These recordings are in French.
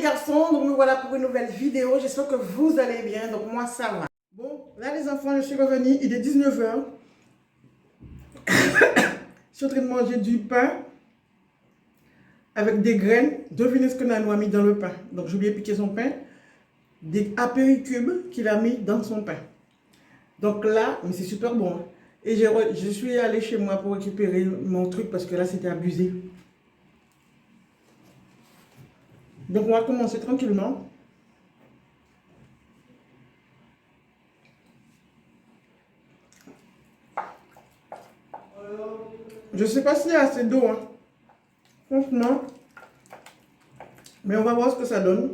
les garçons, donc nous voilà pour une nouvelle vidéo. J'espère que vous allez bien, donc moi ça va. Bon, là les enfants, je suis revenue, il est 19 h. Je suis en train de manger du pain avec des graines. Devinez ce que Nanou a mis dans le pain. Donc j'ai oublié de piquer son pain. Des apéricubes qu'il a mis dans son pain. Donc là, mais c'est super bon. Hein. Et je suis allée chez moi pour récupérer mon truc parce que là c'était abusé. Donc on va commencer tranquillement. Je ne sais pas s'il y a assez d'eau, hein. Franchement. Mais on va voir ce que ça donne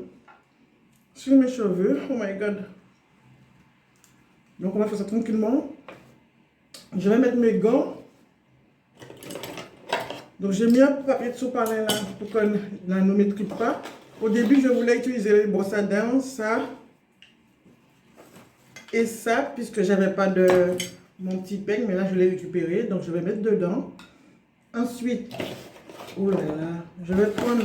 sur mes cheveux. Oh my god. Donc on va faire ça tranquillement. Je vais mettre mes gants. Donc j'ai mis un papier de sopalin là pour que la ne m'étripe pas. Au début je voulais utiliser les brosses à dents, ça et ça, puisque j'avais pas de mon petit peigne, mais là je l'ai récupéré, donc je vais mettre dedans. Ensuite, oh là là, je vais prendre,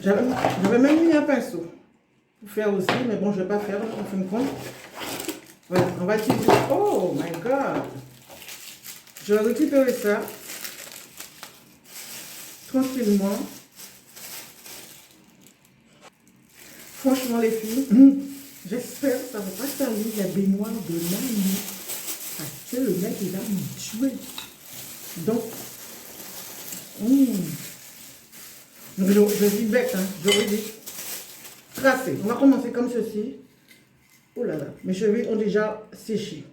j'avais même mis un pinceau pour faire aussi, mais bon je vais pas faire en fin de compte. Voilà, on va utiliser, oh my god, je vais récupérer ça tranquillement. Franchement les filles, j'espère que ça ne va pas salir la baignoire de Nanou. Parce que le mec il va me tuer. Donc, je suis bête, hein, j'aurais dit tracer. On va commencer comme ceci. Oh là là, mes cheveux ont déjà séché.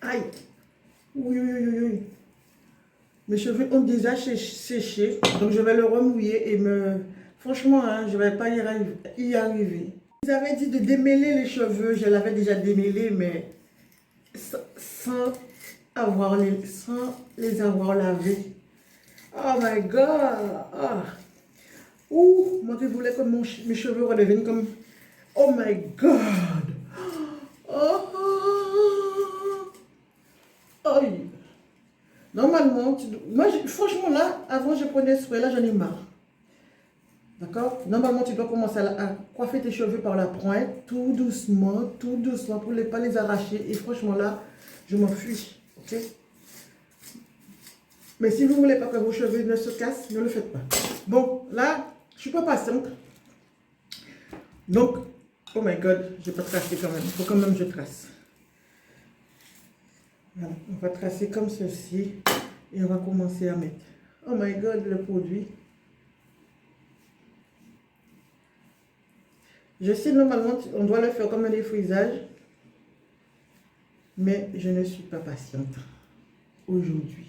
Aïe. Oui, oui, oui, oui. Mes cheveux ont déjà séché. Donc je vais le remouiller et me... Franchement, hein, je ne vais pas y arriver. Ils avaient dit de démêler les cheveux. Je l'avais déjà démêlé, mais sans les avoir lavés. Oh my god. Oh. Ouh, moi qui voulais que mes cheveux redeviennent comme... Oh my god. Oh. Oh. Normalement, moi, franchement là, avant je prenais ce là, j'en ai marre. D'accord? Normalement, tu dois commencer à coiffer tes cheveux par la pointe, tout doucement, pour ne pas les arracher. Et franchement là, je m'en fiche. Ok? Mais si vous ne voulez pas que vos cheveux ne se cassent, ne le faites pas. Bon, là, je ne suis pas patiente. Donc, oh my god, je vais pas tracer quand même. Il faut quand même que je trace. Voilà, on va tracer comme ceci. Et on va commencer à mettre. Oh my god, le produit. Je sais, normalement, on doit le faire comme un défrisage. Mais je ne suis pas patiente aujourd'hui.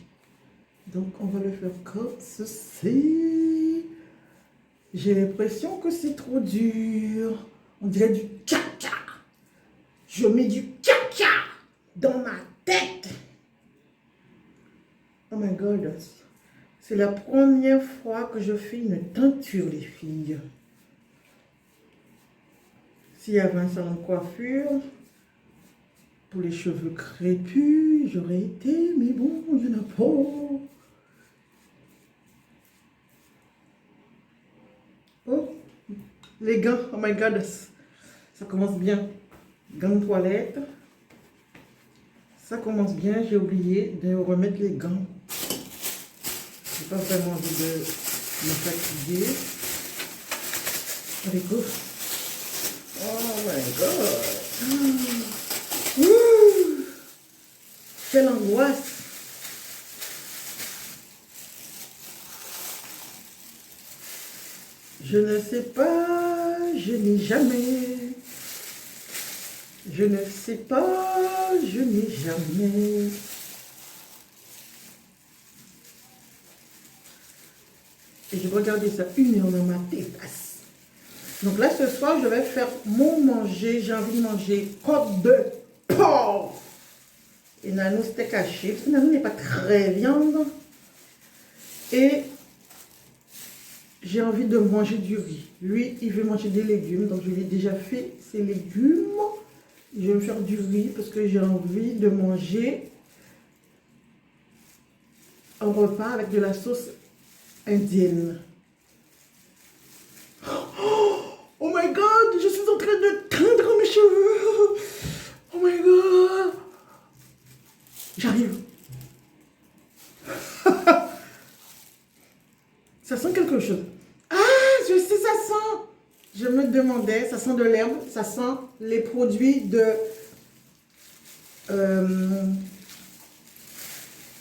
Donc, on va le faire comme ceci. J'ai l'impression que c'est trop dur. On dirait du caca. Je mets du caca dans ma tête. Oh my god. C'est la première fois que je fais une teinture, les filles. S'il y avait un salon de coiffure, pour les cheveux crépus, j'aurais été, mais bon, il n'y en a pas. Oh, les gants, oh my god, ça commence bien. Gants de toilette. Ça commence bien, j'ai oublié de remettre les gants. J'ai pas vraiment envie de me fatiguer. Allez, go. Oh my god. Ouh. Quelle angoisse. Je ne sais pas, je n'ai jamais. Je ne sais pas, je n'ai jamais. Et je vais regarder ça 1 heure dans ma tête. Donc là, ce soir, je vais faire mon manger. J'ai envie de manger côte de porc. Et Nanou, c'était caché. Parce que Nanou n'est pas très viande. Et j'ai envie de manger du riz. Lui, il veut manger des légumes. Donc, je lui ai déjà fait ses légumes. Je vais me faire du riz parce que j'ai envie de manger un repas avec de la sauce indienne. Oh my god, je suis en train de teindre mes cheveux. Oh my god. J'arrive. Ça sent quelque chose. Ah, je sais, ça sent. Je me demandais, ça sent de l'herbe, ça sent les produits de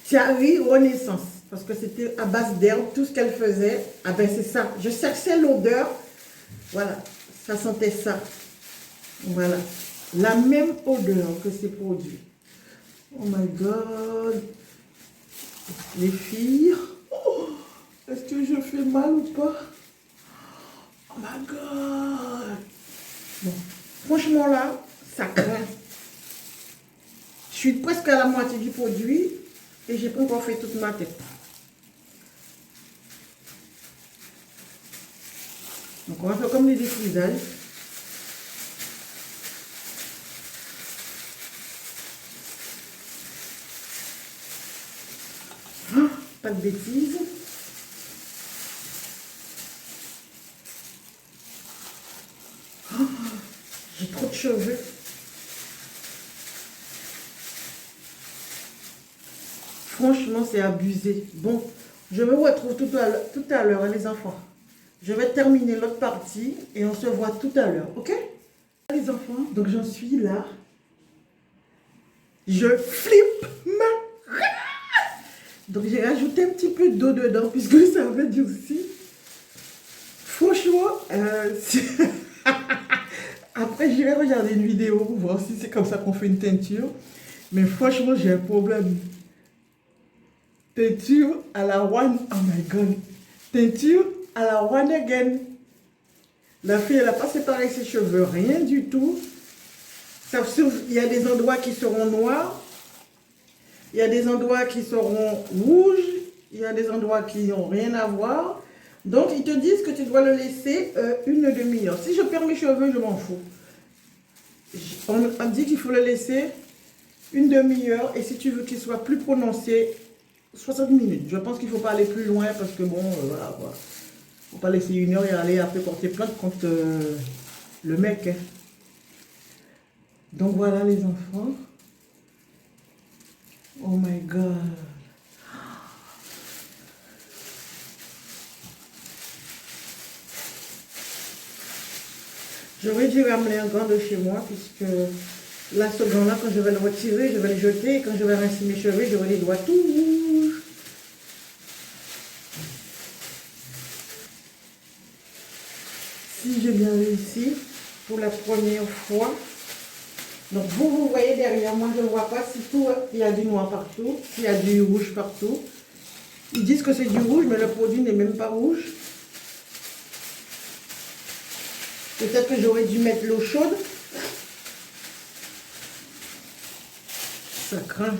Thierry Renaissance. Parce que c'était à base d'herbe, tout ce qu'elle faisait. Ah ben c'est ça. Je cherchais l'odeur. Voilà, ça sentait ça. Voilà, la même odeur que ces produits. Oh my god. Les filles. Oh, est-ce que je fais mal ou pas? Oh my god. Bon, franchement là, ça craint. Je suis presque à la moitié du produit et j'ai pas encore fait toute ma tête. Donc on va faire comme les défrisages. Oh, pas de bêtises. Oh, j'ai trop de cheveux. Franchement, c'est abusé. Bon, je me retrouve tout à l'heure, hein, les enfants. Je vais terminer l'autre partie et on se voit tout à l'heure, ok? Les enfants, donc j'en suis là. Je flippe ma... Donc j'ai rajouté un petit peu d'eau dedans puisque ça avait durci. Franchement, après je vais regarder une vidéo pour voir si c'est comme ça qu'on fait une teinture. Mais franchement, j'ai un problème. Teinture à la one, oh my god. Teinture à la one again. La fille, elle n'a pas séparé ses cheveux, rien du tout. Sauf il y a des endroits qui seront noirs, il y a des endroits qui seront rouges, il y a des endroits qui n'ont rien à voir. Donc, ils te disent que tu dois le laisser une demi-heure. Si je perds mes cheveux, je m'en fous. On dit qu'il faut le laisser une demi-heure et si tu veux qu'il soit plus prononcé, 60 minutes. Je pense qu'il ne faut pas aller plus loin parce que bon, voilà quoi. Il ne faut pas laisser une heure et aller après porter plainte contre le mec. Hein. Donc voilà les enfants. Oh my god. J'aurais dû ramener un gant de chez moi puisque là, ce gant-là, quand je vais le retirer, je vais le jeter et quand je vais rincer mes cheveux, j'aurai les doigts tout rouges. Si j'ai bien réussi pour la première fois. Donc vous voyez derrière moi, je ne vois pas si tout, il y a du noir partout, s'il y a du rouge partout. Ils disent que c'est du rouge, mais le produit n'est même pas rouge. Peut-être que j'aurais dû mettre l'eau chaude. Ça craint.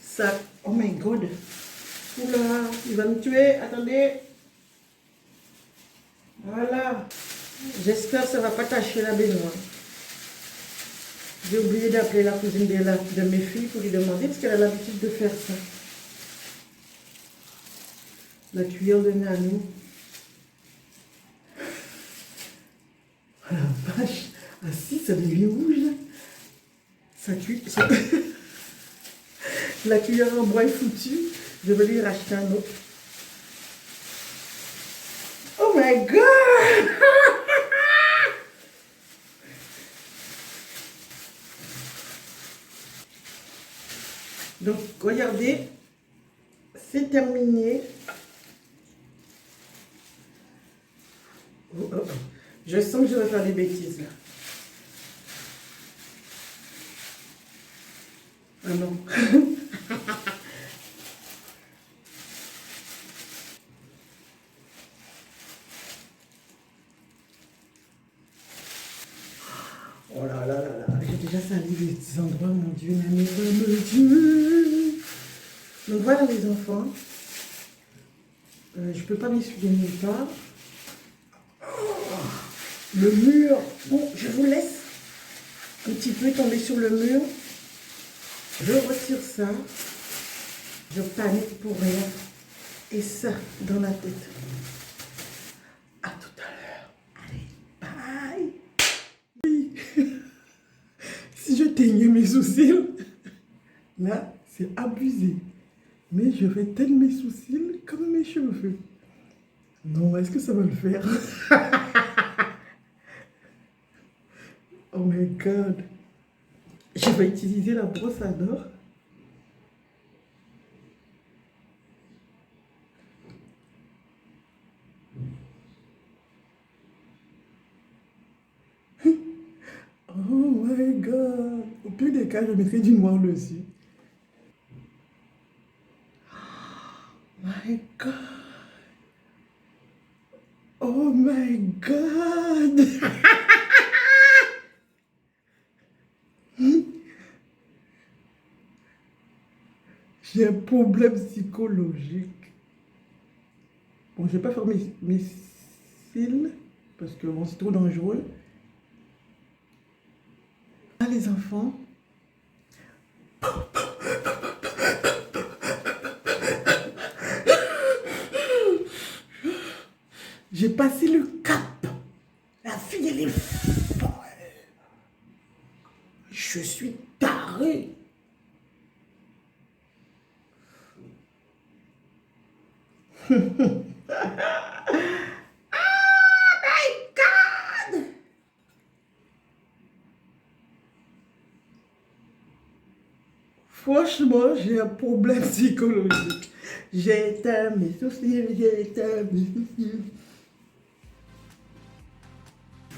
Ça, oh my god. Oula, il va me tuer. Attendez. Voilà. J'espère que ça ne va pas tacher la baignoire. J'ai oublié d'appeler la cousine de mes filles pour lui demander parce qu'elle a l'habitude de faire ça. La cuillère de Nano. Oh la vache. Ah si, ça devient rouge. Ça cuit. La cuillère en bois est foutue. Je vais lui racheter un autre. Oh my god! Donc, regardez, c'est terminé. Oh, oh, oh. Je sens que je vais faire des bêtises là. Ah non. Oh là là là là, j'ai déjà sali les endroits, mon Dieu, mon Dieu. Donc voilà les enfants. Je peux pas m'essuyer nulle part. Le mur. Bon, je vous laisse un petit peu tomber sur le mur. Je retire ça. Je panique pour rien. Et ça dans la tête. À tout à l'heure. Allez. teigner mes sourcils. Là, c'est abusé. Mais je vais teindre mes sourcils comme mes cheveux. Non, est-ce que ça va le faire? Oh my God. Je vais utiliser la brosse à dents. Oh my God. Au pire des cas, je mettrai du noir dessus. My God. Oh my God. J'ai un problème psychologique. Bon, je vais pas faire mes cils parce que bon, c'est trop dangereux. Ah, les enfants. J'ai passé le cap. La fille, elle est folle. Je suis tarée. Oh my God! Franchement, j'ai un problème psychologique. J'ai éteint mes sourcils, j'ai éteint mes sourcils.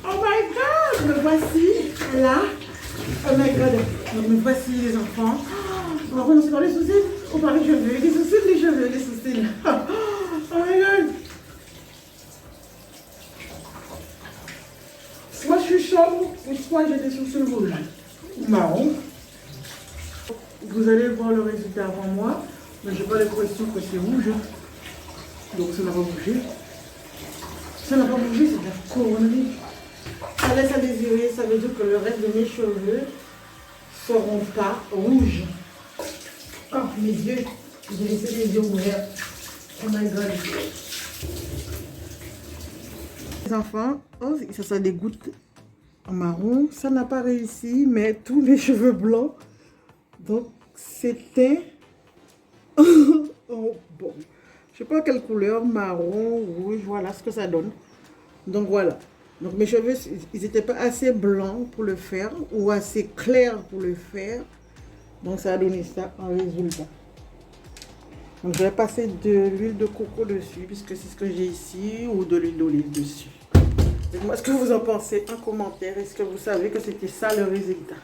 Oh my God! Me voici, là. Oh my God! Donc, me voici, les enfants. On va commencer par les sourcils. On va par les cheveux, les sourcils, les cheveux, les sourcils. Oh my God! Soit je suis sombre, soit j'ai des sourcils rouges. Marron. Vous allez voir le résultat avant moi. Mais j'ai pas l'impression que c'est rouge. Donc ça n'a pas bougé. Ça n'a pas bougé, c'est de la connerie. Ça laisse à désirer, ça veut dire que le reste de mes cheveux seront pas rouges. Oh mes yeux, j'ai laissé les yeux ouverts. Oh my God. Les enfants, oh, ça des gouttes en marron. Ça n'a pas réussi, mais tous mes cheveux blancs. Donc c'était... Oh, bon. Je sais pas quelle couleur, marron, rouge, voilà ce que ça donne. Donc voilà. Donc mes cheveux, ils n'étaient pas assez blancs pour le faire ou assez clairs pour le faire. Donc ça a donné ça en résultat. Donc je vais passer de l'huile de coco dessus puisque c'est ce que j'ai ici ou de l'huile d'olive dessus. Dites-moi ce que vous en pensez en commentaire. Est-ce que vous savez que c'était ça le résultat?